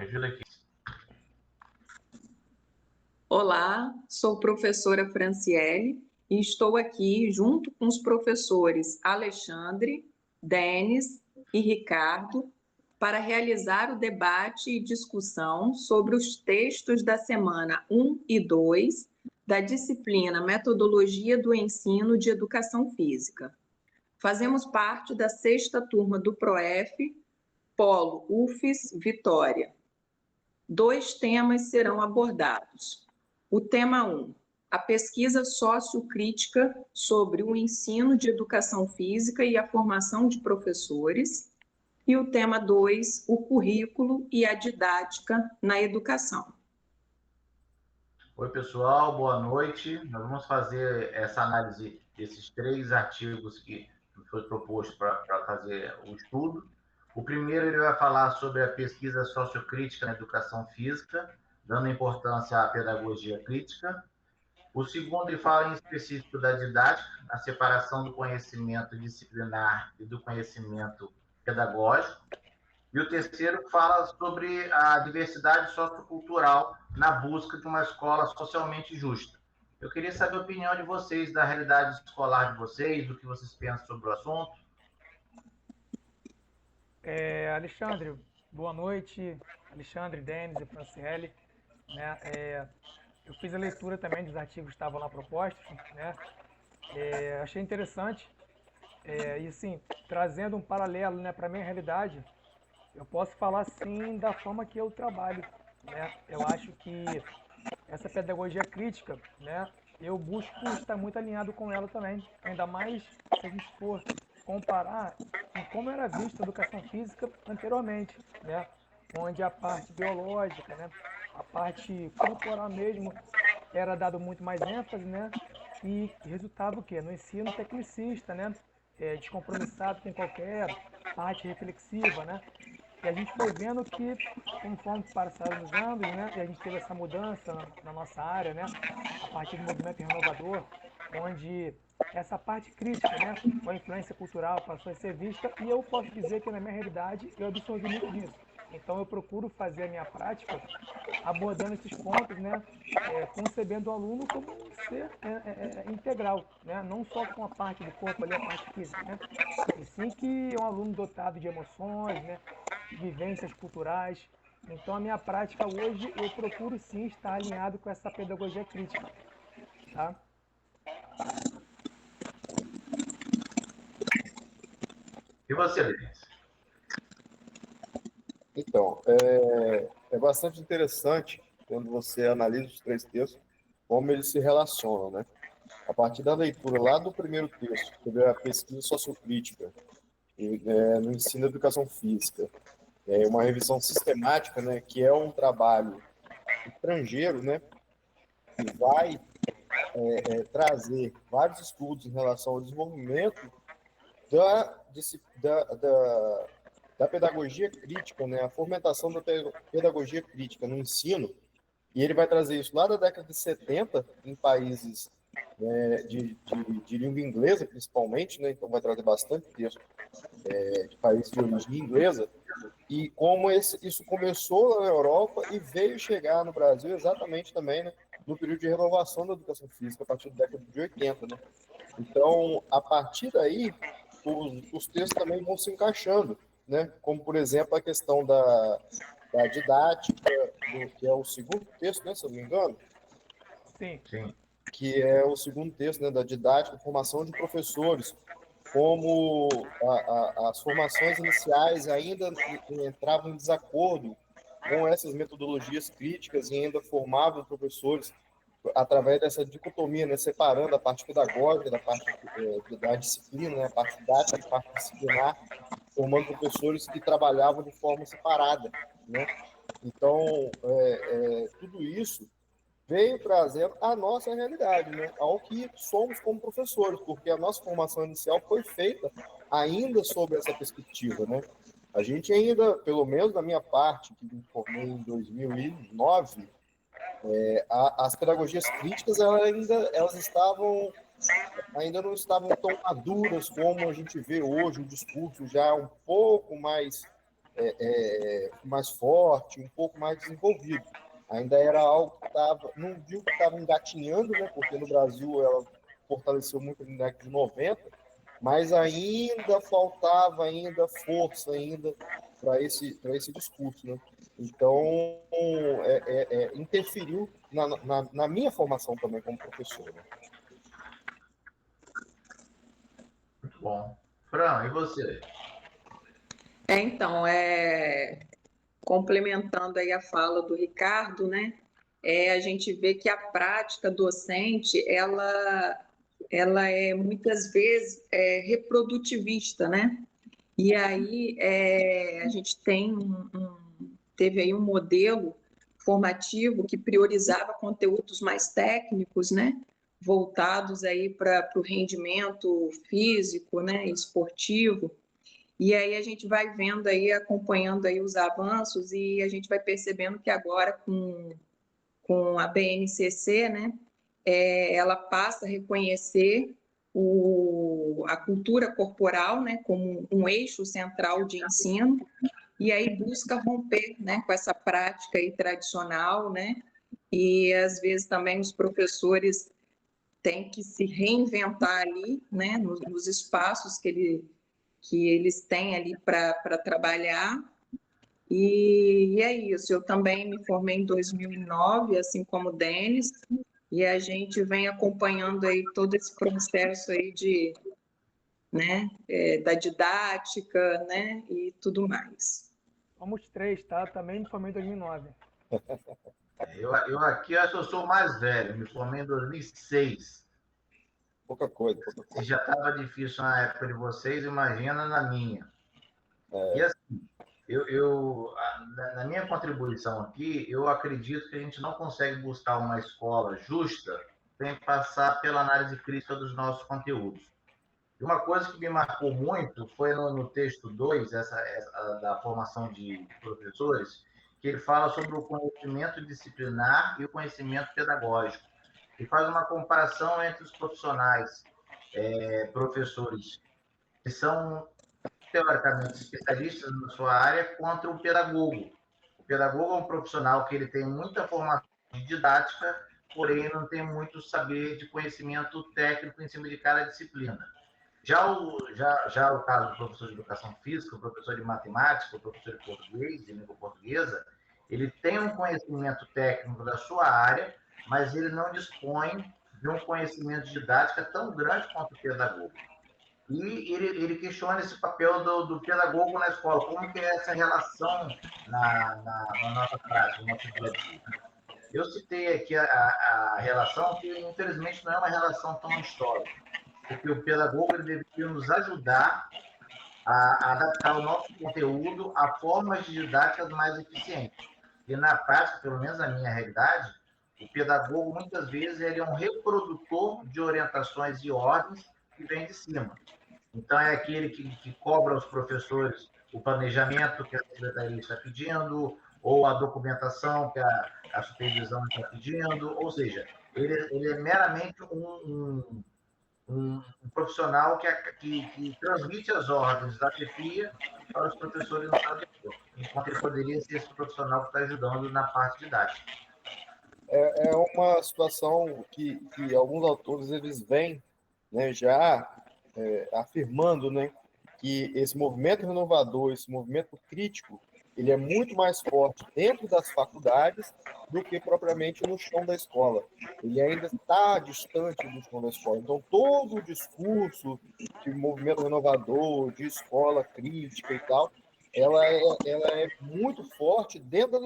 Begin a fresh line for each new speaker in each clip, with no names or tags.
ajuda aqui.
Olá, sou professora Franciele e estou aqui junto com os professores Alexandre, Denis e Ricardo para realizar o debate e discussão sobre os textos da semana 1 e 2 da disciplina Metodologia do Ensino de Educação Física. Fazemos parte da 6ª turma do PROEF, Polo UFES Vitória. 2 temas serão abordados. O tema 1, a pesquisa sociocrítica sobre o ensino de educação física e a formação de professores. E o tema 2, o currículo e a didática na educação.
Oi, pessoal, boa noite. Nós vamos fazer essa análise desses 3 artigos que foi proposto para fazer o estudo. O primeiro, ele vai falar sobre a pesquisa sociocrítica na educação física, dando importância à pedagogia crítica. O segundo, ele fala em específico da didática, a separação do conhecimento disciplinar e do conhecimento pedagógico. E o terceiro fala sobre a diversidade sociocultural na busca de uma escola socialmente justa. Eu queria saber a opinião de vocês, da realidade escolar de vocês, do que vocês pensam sobre o assunto.
Alexandre, boa noite. Alexandre, Denis e Franciele. Eu fiz a leitura também dos artigos que estavam lá propostos. Achei interessante. E assim, trazendo um paralelo, para a minha realidade, eu posso falar sim da forma que eu trabalho. Eu acho que essa pedagogia crítica, eu busco estar muito alinhado com ela também. Ainda mais se a gente for comparar com como era vista a educação física anteriormente, onde a parte biológica, a parte corporal mesmo, era dado muito mais ênfase, e resultava o quê? No ensino tecnicista, descompromissado com qualquer parte reflexiva, E a gente foi vendo que, conforme passaram os anos, e a gente teve essa mudança na nossa área, a partir do movimento renovador, onde essa parte crítica, com a influência cultural passou a ser vista, e eu posso dizer que na minha realidade eu absorvi muito disso. Então eu procuro fazer a minha prática abordando esses pontos, concebendo o aluno como um ser integral, não só com a parte do corpo ali, a parte física, e sim que é um aluno dotado de emoções, de vivências culturais. Então a minha prática hoje eu procuro sim estar alinhado com essa pedagogia crítica, tá?
E você, Denis?
Então, é bastante interessante quando você analisa os 3 textos, como eles se relacionam, A partir da leitura lá do primeiro texto, sobre a pesquisa sociocrítica no ensino da educação física, uma revisão sistemática, que é um trabalho estrangeiro, que vai trazer vários estudos em relação ao desenvolvimento da pedagogia crítica, a fomentação da pedagogia crítica no ensino, e ele vai trazer isso lá da década de 70, em países de língua inglesa, principalmente, então vai trazer bastante texto de países de origem inglesa, e como isso começou na Europa e veio chegar no Brasil exatamente também, no período de renovação da educação física, a partir da década de 80, Então, a partir daí, os textos também vão se encaixando, como, por exemplo, a questão da didática, que é o segundo texto, se eu não me engano.
Sim.
Que é o segundo texto, da didática, formação de professores, como as formações iniciais ainda entravam em desacordo com essas metodologias críticas e ainda formavam professores através dessa dicotomia, separando a parte pedagógica da parte da disciplina, a parte didática e a parte disciplinar, formando professores que trabalhavam de forma separada, Então, tudo isso veio trazendo a nossa realidade, ao que somos como professores, porque a nossa formação inicial foi feita ainda sob essa perspectiva, A gente ainda, pelo menos da minha parte, que me formei em 2009, as pedagogias críticas ainda não estavam tão maduras como a gente vê hoje, o discurso já um pouco mais mais forte, um pouco mais desenvolvido. Ainda era algo que não digo que estava engatinhando, né? Porque no Brasil ela fortaleceu muito na década de 90, mas ainda faltava força ainda para esse discurso, né? Então, interferiu na minha formação também como professor. Né?
Muito bom. Fran, e você?
Então, complementando aí a fala do Ricardo, né? A gente vê que a prática docente, ela é muitas vezes reprodutivista, né? E aí a gente teve aí um modelo formativo que priorizava conteúdos mais técnicos, né? Voltados aí para o rendimento físico, né? Esportivo. E aí a gente vai vendo aí, acompanhando aí os avanços e a gente vai percebendo que agora com a BNCC, né? Ela passa a reconhecer a cultura corporal, né, como um eixo central de ensino, e aí busca romper, né, com essa prática aí tradicional, né, e às vezes também os professores têm que se reinventar ali, né, nos espaços que eles têm ali para trabalhar. E é isso, eu também me formei em 2009, assim como o Denis, e a gente vem acompanhando aí todo esse processo aí né, da didática, né, e tudo mais.
Somos 3, tá? Também me formei em 2009.
Eu aqui acho que eu sou o mais velho, me formei em 2006.
Pouca coisa.
Se já estava difícil na época de vocês, imagina na minha. E assim, na minha contribuição aqui, eu acredito que a gente não consegue buscar uma escola justa sem passar pela análise crítica dos nossos conteúdos. E uma coisa que me marcou muito foi no texto 2, da formação de professores, que ele fala sobre o conhecimento disciplinar e o conhecimento pedagógico. E faz uma comparação entre os profissionais, professores que são teoricamente especialistas na sua área contra o pedagogo. O pedagogo é um profissional que ele tem muita formação de didática, porém não tem muito saber de conhecimento técnico em cima de cada disciplina. Já o caso do professor de educação física, o professor de matemática, o professor de português, de língua portuguesa, ele tem um conhecimento técnico da sua área, mas ele não dispõe de um conhecimento de didática tão grande quanto o pedagogo. E ele questiona esse papel do pedagogo na escola, como que é essa relação na nossa prática, no nosso dia a dia. Eu citei aqui a relação que, infelizmente, não é uma relação tão histórica, porque o pedagogo ele deveria nos ajudar a adaptar o nosso conteúdo a formas de didáticas mais eficientes. E na prática, pelo menos na minha realidade, o pedagogo, muitas vezes, ele é um reprodutor de orientações e ordens que vem de cima. Então, é aquele que cobra aos professores o planejamento que a secretaria está pedindo, ou a documentação que a supervisão está pedindo, ou seja, ele é meramente um profissional que transmite as ordens da chefia para os professores no setor, enquanto ele poderia ser esse profissional que está ajudando na parte didática.
É uma situação que alguns autores eles vêm, né, já afirmando, né, que esse movimento renovador, esse movimento crítico, ele é muito mais forte dentro das faculdades do que propriamente no chão da escola. Ele ainda está distante do chão da escola. Então, todo o discurso de movimento renovador, de escola crítica e tal, ela é muito forte dentro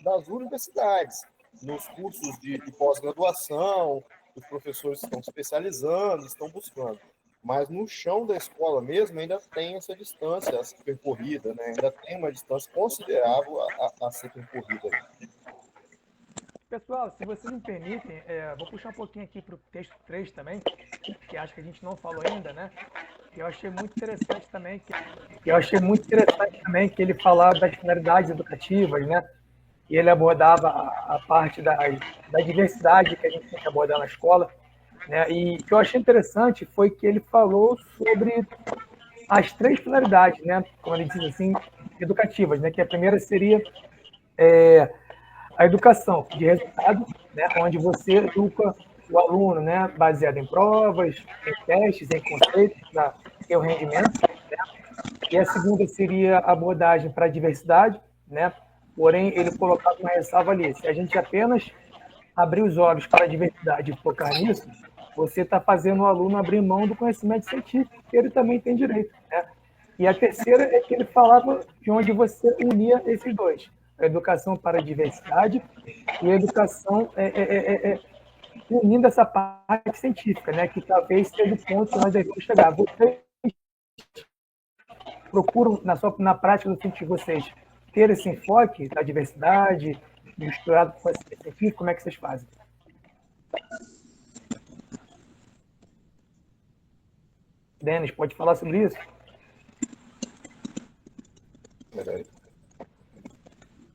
das universidades, nos cursos de pós-graduação, os professores estão se especializando, estão buscando. Mas no chão da escola mesmo ainda tem essa distância a ser percorrida, né? Ainda tem uma distância considerável a ser percorrida.
Pessoal, se vocês me permitem, vou puxar um pouquinho aqui para o texto 3 também, que acho que a gente não falou ainda, né? Eu achei muito interessante também que ele falava das finalidades educativas, né? E ele abordava a parte da diversidade que a gente tem que abordar na escola, né? E o que eu achei interessante foi que ele falou sobre as 3 finalidades, né? Como a gente diz assim, educativas, né? Que a primeira seria a educação de resultado, né? Onde você educa o aluno, né? Baseado em provas, em testes, em conceitos, para ter o rendimento. Né? E a segunda seria a abordagem para a diversidade, né? Porém, ele colocava uma ressalva ali. Se a gente apenas abrir os olhos para a diversidade e focar nisso, você está fazendo o aluno abrir mão do conhecimento científico, que ele também tem direito. Né? E a terceira é que ele falava de onde você unia esses dois. A educação para a diversidade e a educação unindo essa parte científica, né? Que talvez seja o ponto que nós devemos chegar. Vocês procuram, na prática do científico, vocês ter esse enfoque da diversidade, misturado com esse científico, como é que vocês fazem? Denis, pode falar sobre isso?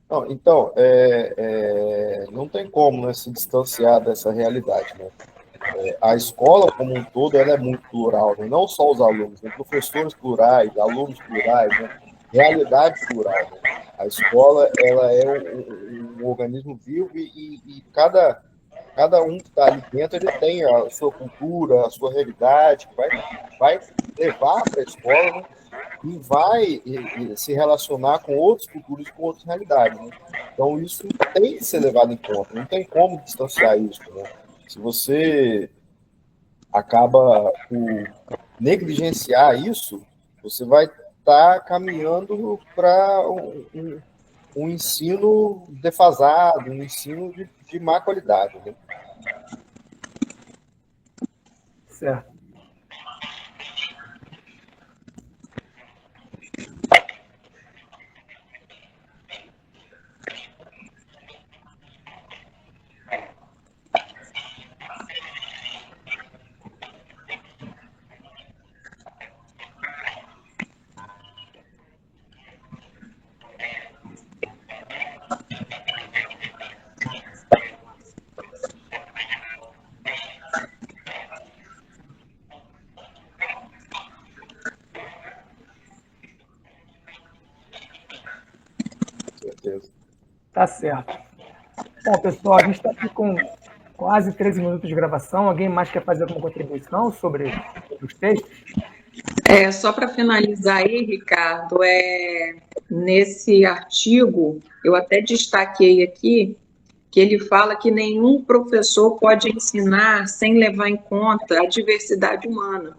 Não, então, não tem como, né, se distanciar dessa realidade, né? A escola como um todo ela é muito plural, né? Não só os alunos, né? Professores plurais, alunos plurais, né? Realidade plural. Né? A escola ela é um organismo vivo e cada um que está ali dentro ele tem a sua cultura, a sua realidade, que vai levar para a escola, né? E vai se relacionar com outras culturas e com outras realidades. Né? Então, isso tem que ser levado em conta, não tem como distanciar isso. Né? Se você acaba por negligenciar isso, você vai estar caminhando para um ensino defasado, um ensino de má qualidade. Né?
Certo. Tá certo. Bom, pessoal, a gente está aqui com quase 13 minutos de gravação. Alguém mais quer fazer alguma contribuição sobre os textos?
Só para finalizar aí, Ricardo, nesse artigo, eu até destaquei aqui que ele fala que nenhum professor pode ensinar sem levar em conta a diversidade humana.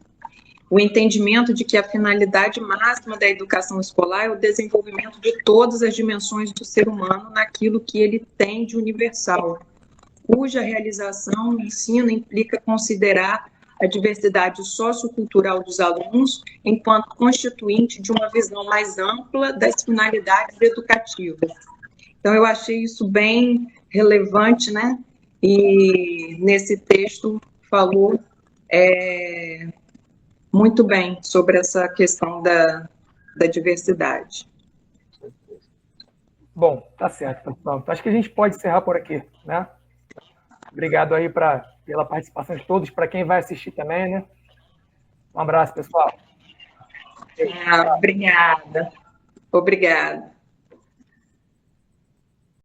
O entendimento de que a finalidade máxima da educação escolar é o desenvolvimento de todas as dimensões do ser humano naquilo que ele tem de universal, cuja realização no ensino implica considerar a diversidade sociocultural dos alunos enquanto constituinte de uma visão mais ampla das finalidades educativas. Então, eu achei isso bem relevante, né? E nesse texto falou muito bem sobre essa questão da diversidade.
Bom, tá certo, pessoal. Então, acho que a gente pode encerrar por aqui, né? Obrigado aí pela participação de todos, para quem vai assistir também, né? Um abraço, pessoal.
Obrigada. Obrigada.